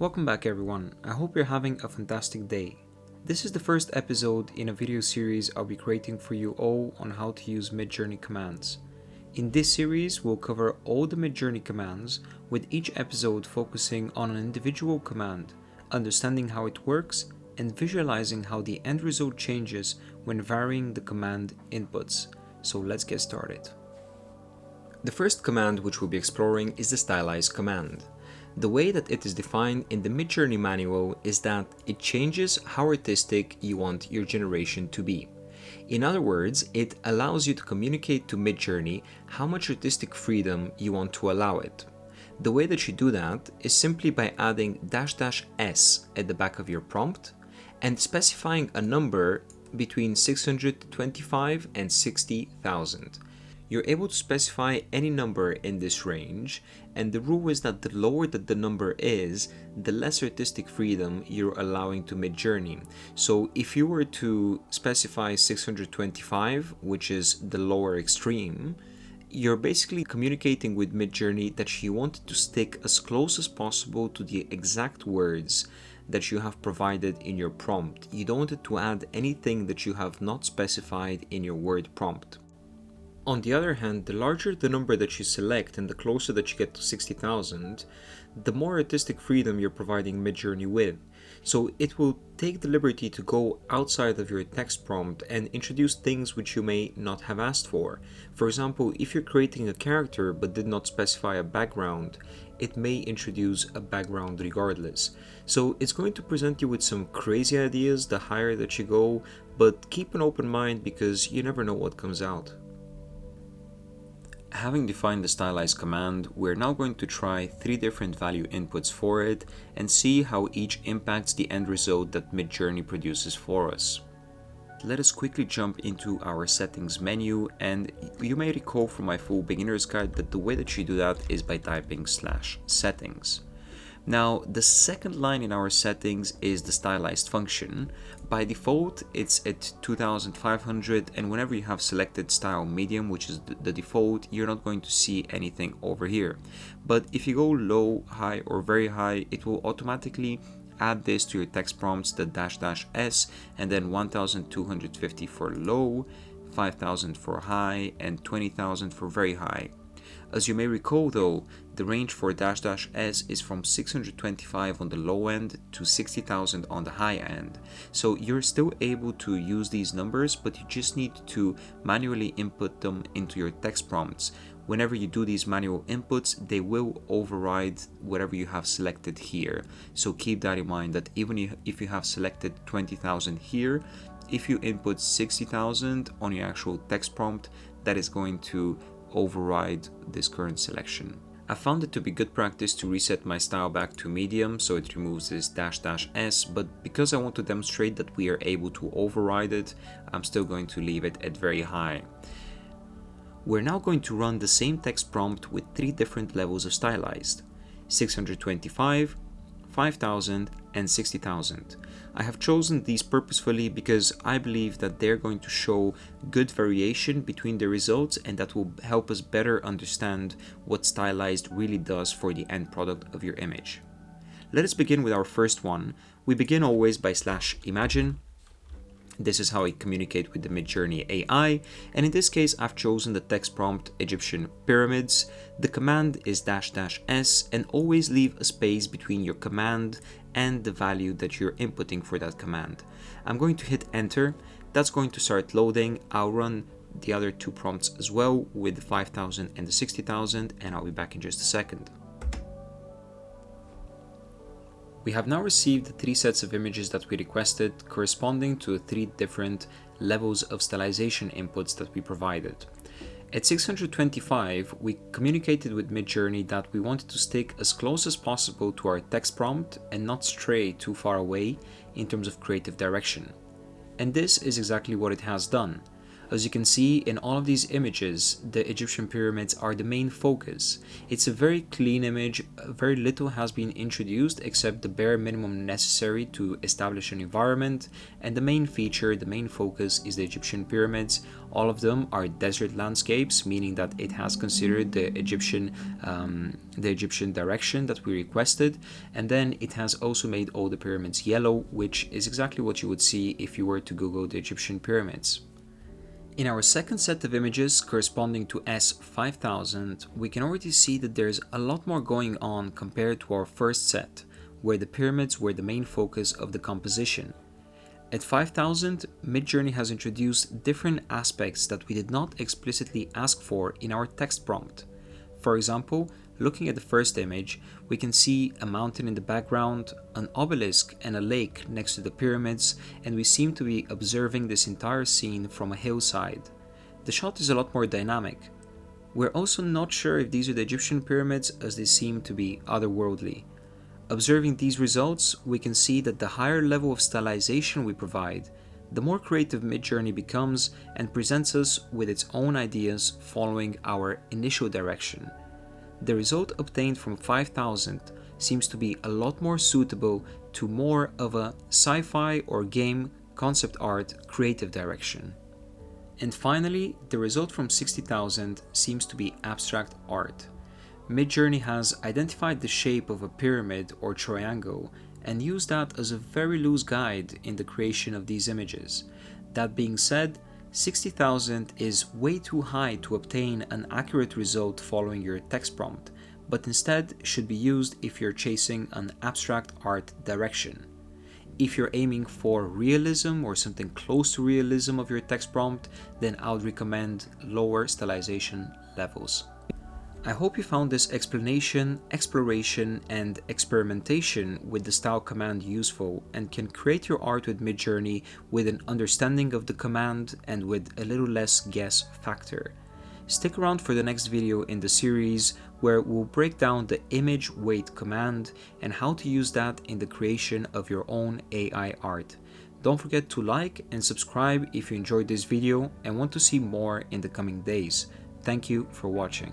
Welcome back everyone, I hope you're having a fantastic day. This is the first episode in a video series I'll be creating for you all on how to use MidJourney Commands. In this series, we'll cover all the MidJourney commands, with each episode focusing on an individual command, understanding how it works, and visualizing how the end result changes when varying the command inputs. So let's get started. The first command which we'll be exploring is the Stylize command. The way that it is defined in the MidJourney manual is that it changes how artistic you want your generation to be. In other words, it allows you to communicate to MidJourney how much artistic freedom you want to allow it. The way that you do that is simply by adding --s at the back of your prompt and specifying a number between 625 and 60,000. You're able to specify any number in this range, and the rule is that the lower that the number is, the less artistic freedom you're allowing to MidJourney. So if you were to specify 625, which is the lower extreme, you're basically communicating with MidJourney that you want it to stick as close as possible to the exact words that you have provided in your prompt. You don't want it to add anything that you have not specified in your word prompt. On the other hand, the larger the number that you select and the closer that you get to 60,000, the more artistic freedom you're providing MidJourney with. So it will take the liberty to go outside of your text prompt and introduce things which you may not have asked for. For example, if you're creating a character but did not specify a background, it may introduce a background regardless. So it's going to present you with some crazy ideas the higher that you go, but keep an open mind because you never know what comes out. Having defined the Stylize command, we're now going to try 3 different value inputs for it and see how each impacts the end result that MidJourney produces for us. Let us quickly jump into our settings menu, and you may recall from my full beginner's guide that the way that you do that is by typing /settings. Now, the second line in our settings is the stylized function. By default, it's at 2500, and whenever you have selected style medium, which is the default, you're not going to see anything over here. But if you go low, high, or very high, it will automatically add this to your text prompts, the --s, and then 1250 for low, 5000 for high, and 20,000 for very high. As you may recall though, the range for --s is from 625 on the low end to 60,000 on the high end. So you're still able to use these numbers, but you just need to manually input them into your text prompts. Whenever you do these manual inputs, they will override whatever you have selected here. So keep that in mind, that even if you have selected 20,000 here, if you input 60,000 on your actual text prompt, that is going to override this current selection. I found it to be good practice to reset my style back to medium, so it removes this --s, but because I want to demonstrate that we are able to override it, I'm still going to leave it at very high. We're now going to run the same text prompt with 3 different levels of stylized: 625, 5000, and 60,000. I have chosen these purposefully because I believe that they're going to show good variation between the results, and that will help us better understand what stylized really does for the end product of your image. Let us begin with our first one. We begin always by /imagine. This is how I communicate with the MidJourney AI, and in this case I've chosen the text prompt Egyptian pyramids. The command is --s, and always leave a space between your command and the value that you're inputting for that command. I'm going to hit enter. That's going to start loading. I'll run the other 2 prompts as well with the 5000 and the 60,000, and I'll be back in just a second. We have now received the 3 sets of images that we requested, corresponding to the 3 different levels of stylization inputs that we provided. At 625, we communicated with MidJourney that we wanted to stick as close as possible to our text prompt and not stray too far away in terms of creative direction. And this is exactly what it has done. As you can see in all of these images, the Egyptian pyramids are the main focus. It's a very clean image, very little has been introduced except the bare minimum necessary to establish an environment, and the main feature, the main focus is the Egyptian pyramids. All of them are desert landscapes, meaning that it has considered the Egyptian direction that we requested, and then it has also made all the pyramids yellow, which is exactly what you would see if you were to Google the Egyptian pyramids. In our second set of images corresponding to S5000, we can already see that there's a lot more going on compared to our first set, where the pyramids were the main focus of the composition. At 5000, MidJourney has introduced different aspects that we did not explicitly ask for in our text prompt. For example, looking at the first image, we can see a mountain in the background, an obelisk and a lake next to the pyramids, and we seem to be observing this entire scene from a hillside. The shot is a lot more dynamic. We're also not sure if these are the Egyptian pyramids, as they seem to be otherworldly. Observing these results, we can see that the higher level of stylization we provide, the more creative MidJourney becomes and presents us with its own ideas following our initial direction. The result obtained from 5000 seems to be a lot more suitable to more of a sci-fi or game concept art creative direction. And finally, the result from 60,000 seems to be abstract art. MidJourney has identified the shape of a pyramid or triangle and used that as a very loose guide in the creation of these images. That being said, 60,000 is way too high to obtain an accurate result following your text prompt, but instead should be used if you're chasing an abstract art direction. If you're aiming for realism or something close to realism of your text prompt, then I would recommend lower stylization levels. I hope you found this explanation, exploration, and experimentation with the style command useful and can create your art with MidJourney with an understanding of the command and with a little less guess factor. Stick around for the next video in the series where we'll break down the image weight command and how to use that in the creation of your own AI art. Don't forget to like and subscribe if you enjoyed this video and want to see more in the coming days. Thank you for watching.